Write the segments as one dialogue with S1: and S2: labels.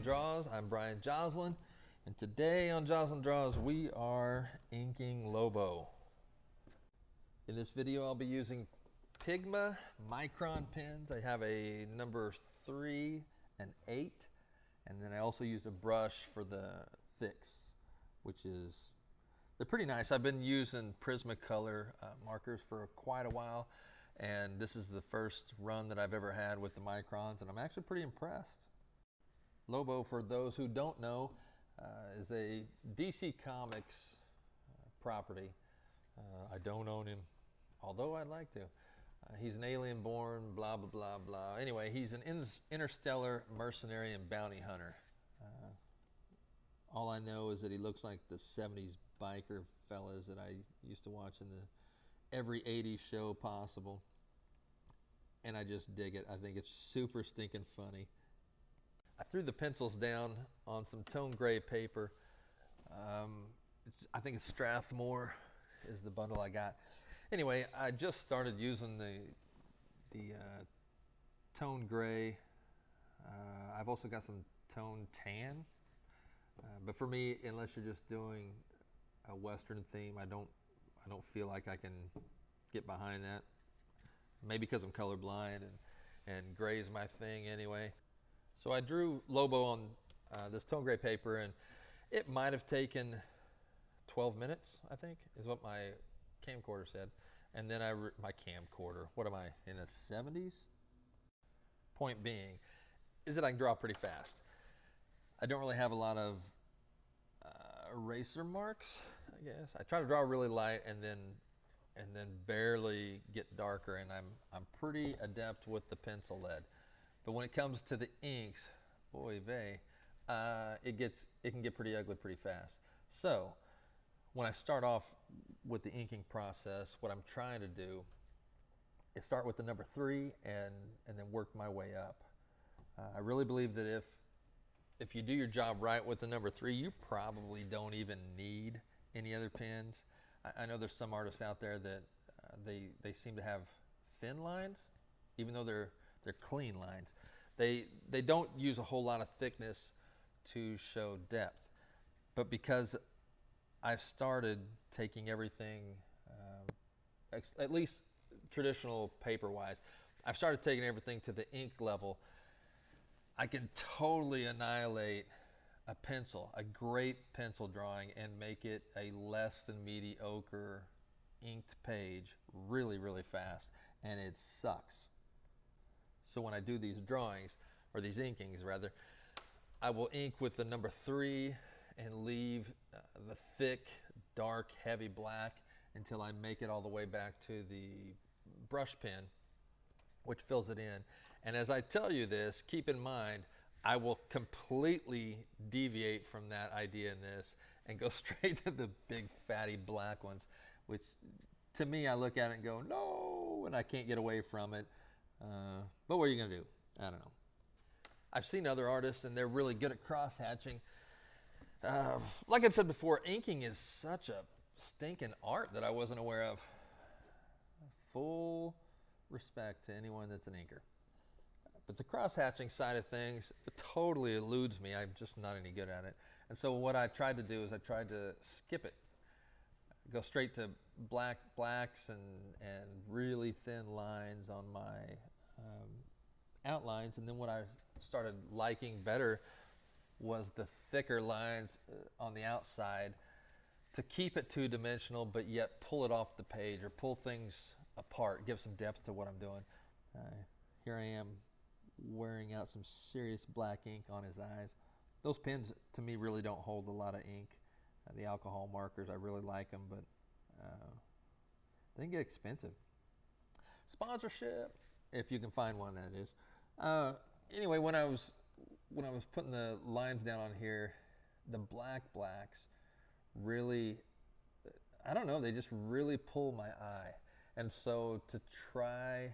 S1: Draws. I'm bryanJOSLYN, and today on JOSLYNdraws we are inking Lobo. In this video I'll be using Pigma micron pens. I have a number 3 and 8, and then I also use a brush for the thicks, which is, they're pretty nice. I've been using Prismacolor markers for quite a while, and this is the first run that I've ever had with the microns, and I'm actually pretty impressed. Lobo, for those who don't know, is a DC Comics property. I don't own him, although I'd like to. He's an alien born, blah, blah, blah, blah. Anyway, he's an interstellar mercenary and bounty hunter. All I know is that he looks like the 70s biker fellas that I used to watch in every 80s show possible. And I just dig it. I think it's super stinking funny. I threw the pencils down on some tone gray paper. I think it's Strathmore is the bundle I got. Anyway, I just started using the tone gray. I've also got some tone tan. But for me, unless you're just doing a Western theme, I don't feel like I can get behind that. Maybe because I'm colorblind and gray is my thing anyway. So I drew Lobo on this tone gray paper, and it might have taken 12 minutes, I think, is what my camcorder said. And then my camcorder, what am I, in the 70s? Point being, is that I can draw pretty fast. I don't really have a lot of eraser marks, I guess. I try to draw really light and then barely get darker, and I'm pretty adept with the pencil lead. But when it comes to the inks, boy vey, it can get pretty ugly pretty fast. So when I start off with the inking process, what I'm trying to do is start with the number 3 and then work my way up. I really believe that if you do your job right with the number 3, you probably don't even need any other pens. I know there's some artists out there that they seem to have thin lines, even though they're clean lines. They don't use a whole lot of thickness to show depth. But because I've started taking everything, at least traditional paper-wise, I've started taking everything to the ink level. I can totally annihilate a pencil, a great pencil drawing, and make it a less than mediocre inked page really, really fast, and it sucks. So when I do these drawings, or these inkings rather, I will ink with the number 3 and leave the thick, dark, heavy black until I make it all the way back to the brush pen, which fills it in. And as I tell you this, keep in mind, I will completely deviate from that idea in this and go straight to the big fatty black ones, which to me, I look at it and go, no, and I can't get away from it. But what are you gonna do? I don't know. I've seen other artists and they're really good at cross hatching. Like I said before, inking is such a stinking art that I wasn't aware of. Full respect to anyone that's an inker. But the cross-hatching side of things, it totally eludes me. I'm just not any good at it. And so what I tried to do is I tried to skip it. Go straight to blacks and really thin lines on my outlines. And then what I started liking better was the thicker lines on the outside to keep it two-dimensional, but yet pull it off the page or pull things apart, give some depth to what I'm doing. Here I am wearing out some serious black ink on his eyes. Those pens to me really don't hold a lot of ink. The alcohol markers, I really like them, but they can get expensive. Sponsorship, if you can find one, that is. Anyway, when I was putting the lines down on here, the blacks really, I don't know, they just really pull my eye. And so to try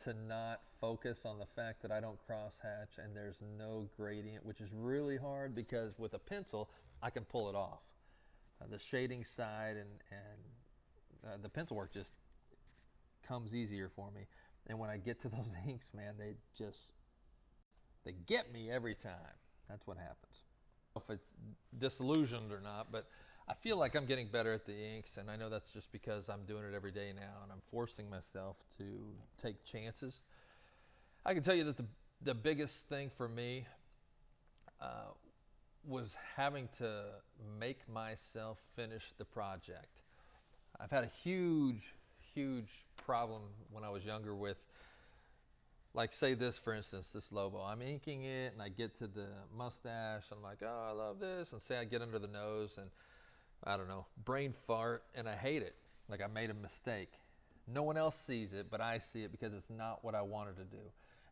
S1: to not focus on the fact that I don't cross-hatch and there's no gradient, which is really hard because with a pencil, I can pull it off. The shading side and the pencil work just comes easier for me. And when I get to those inks, man, they just They get me every time. That's what happens. If it's disillusioned or not, but I feel like I'm getting better at the inks, and I know that's just because I'm doing it every day now, and I'm forcing myself to take chances. I can tell you that the biggest thing for me was having to make myself finish the project. I've had a huge problem when I was younger with, like, say this, for instance, this Lobo. I'm inking it and I get to the mustache. I'm like, oh, I love this. And say I get under the nose and, I don't know, brain fart, and I hate it. Like I made a mistake. No one else sees it, but I see it because it's not what I wanted to do.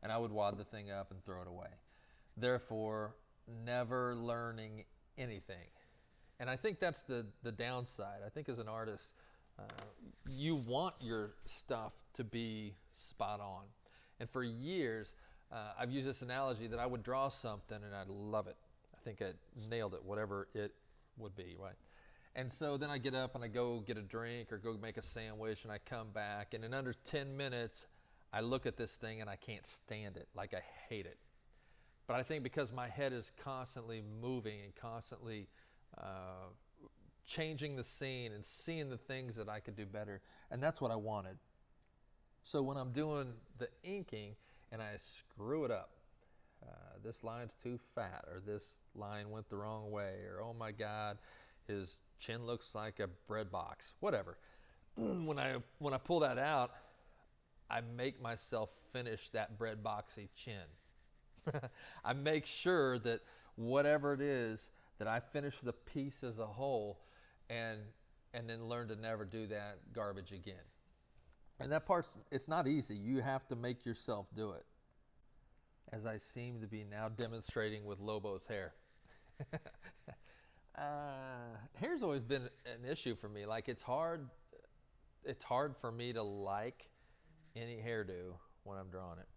S1: And I would wad the thing up and throw it away. Therefore, never learning anything. And I think that's the downside. I think as an artist, you want your stuff to be spot on. And for years, I've used this analogy that I would draw something and I'd love it. I think I nailed it, whatever it would be, right? And so then I get up and I go get a drink or go make a sandwich, and I come back, and in under 10 minutes, I look at this thing and I can't stand it. Like I hate it. But I think because my head is constantly moving and constantly changing the scene and seeing the things that I could do better. And that's what I wanted. So when I'm doing the inking and I screw it up, this line's too fat, or this line went the wrong way, or oh my God, his chin looks like a bread box, whatever. When I pull that out, I make myself finish that bread boxy chin. I make sure that whatever it is, that I finish the piece as a whole, and then learn to never do that garbage again. And that part's, it's not easy. You have to make yourself do it, as I seem to be now demonstrating with Lobo's hair. Hair's always been an issue for me. Like it's hard for me to like any hairdo when I'm drawing it.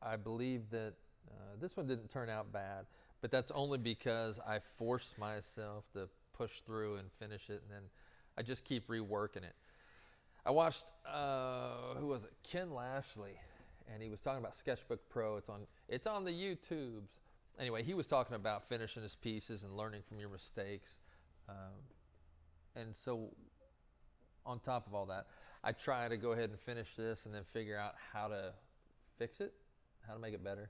S1: I believe that this one didn't turn out bad, but that's only because I forced myself to push through and finish it, and then I just keep reworking it. I watched, who was it? Ken Lashley, and he was talking about Sketchbook Pro. It's on the YouTubes. Anyway, he was talking about finishing his pieces and learning from your mistakes. And so on top of all that, I try to go ahead and finish this and then figure out how to fix it, how to make it better.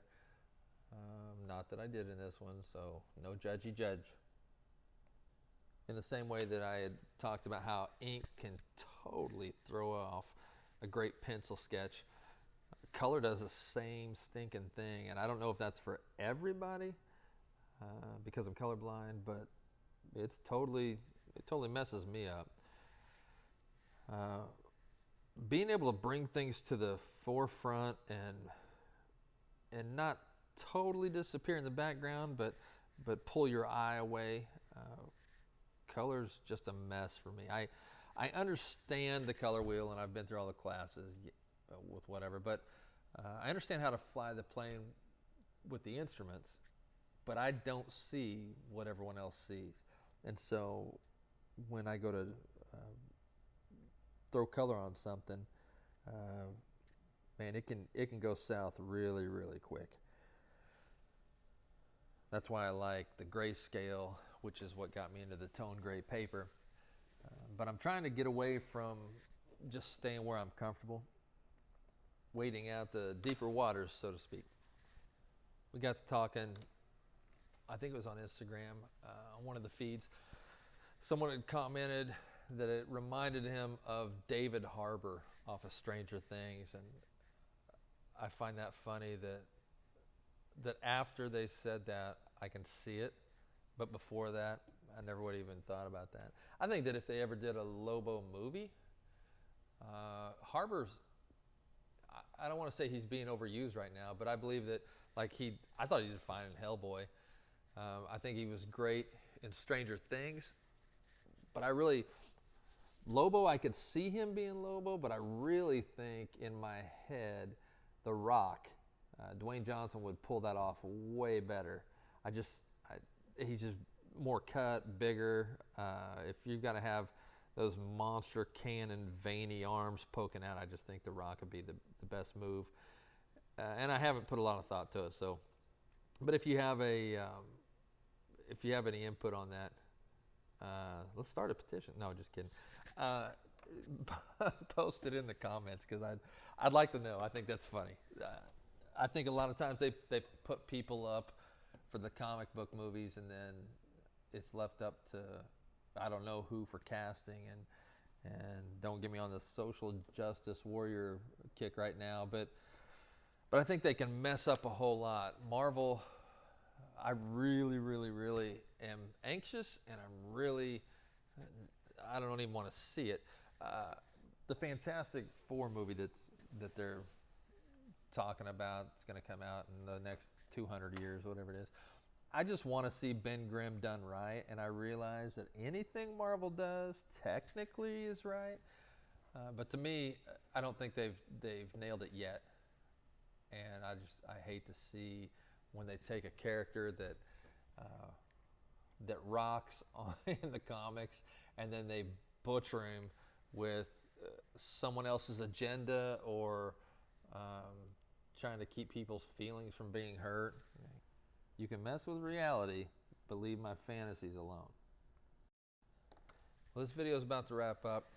S1: Not that I did in this one, so no judgy judge. In the same way that I had talked about how ink can totally throw off a great pencil sketch, color does the same stinking thing. And I don't know if that's for everybody because I'm colorblind, but it totally messes me up. Being able to bring things to the forefront and not totally disappear in the background, but pull your eye away. Color's just a mess for me. I understand the color wheel, and I've been through all the classes with whatever, but I understand how to fly the plane with the instruments, but I don't see what everyone else sees. And so when I go to throw color on something, man, it can go south really, really quick. That's why I like the grayscale, which is what got me into the tone gray paper. But I'm trying to get away from just staying where I'm comfortable, wading out the deeper waters, so to speak. We got to talking, I think it was on Instagram, on one of the feeds. Someone had commented that it reminded him of David Harbour off of Stranger Things, and I find that funny that after they said that, I can see it, but before that, I never would have even thought about that. I think that if they ever did a Lobo movie, Harbour's, I don't want to say he's being overused right now, but I believe that, like, I thought he did fine in Hellboy. I think he was great in Stranger Things, but Lobo, I could see him being Lobo, but I really think in my head, The Rock, Dwayne Johnson would pull that off way better. He's just more cut, bigger. If you've got to have those monster cannon, veiny arms poking out, I just think The Rock would be the best move. and I haven't put a lot of thought to it. So, but if you have a if you have any input on that, let's start a petition. No, just kidding. Post it in the comments because I'd like to know. I think that's funny. I think a lot of times they put people up for the comic book movies, and then it's left up to I don't know who for casting, and don't get me on the social justice warrior kick right now, but I think they can mess up a whole lot. Marvel, I really am anxious, and I don't even want to see it. The Fantastic Four movie that they're talking about, it's going to come out in the next 200 years, whatever it is. I just want to see Ben Grimm done right, and I realize that anything Marvel does technically is right, but to me, I don't think they've nailed it yet. And I hate to see when they take a character that rocks in the comics, and then they butcher him with someone else's agenda, or trying to keep people's feelings from being hurt. You can mess with reality, but leave my fantasies alone. Well, this video is about to wrap up.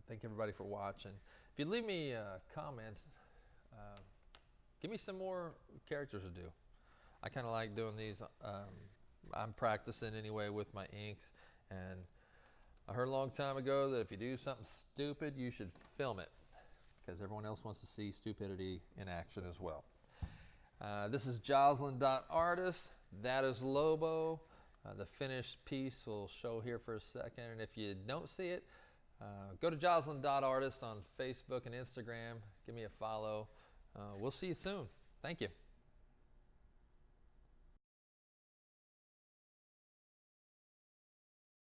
S1: Thank everybody for watching. If you leave me comments, give me some more characters to do. I kind of like doing these. I'm practicing anyway with my inks, and I heard a long time ago that if you do something stupid, you should film it, because everyone else wants to see stupidity in action as well. This is JOSLYN.artist. That is Lobo. The finished piece will show here for a second, and if you don't see it, go to JOSLYN.artist on Facebook and Instagram. Give me a follow. We'll see you soon. Thank you.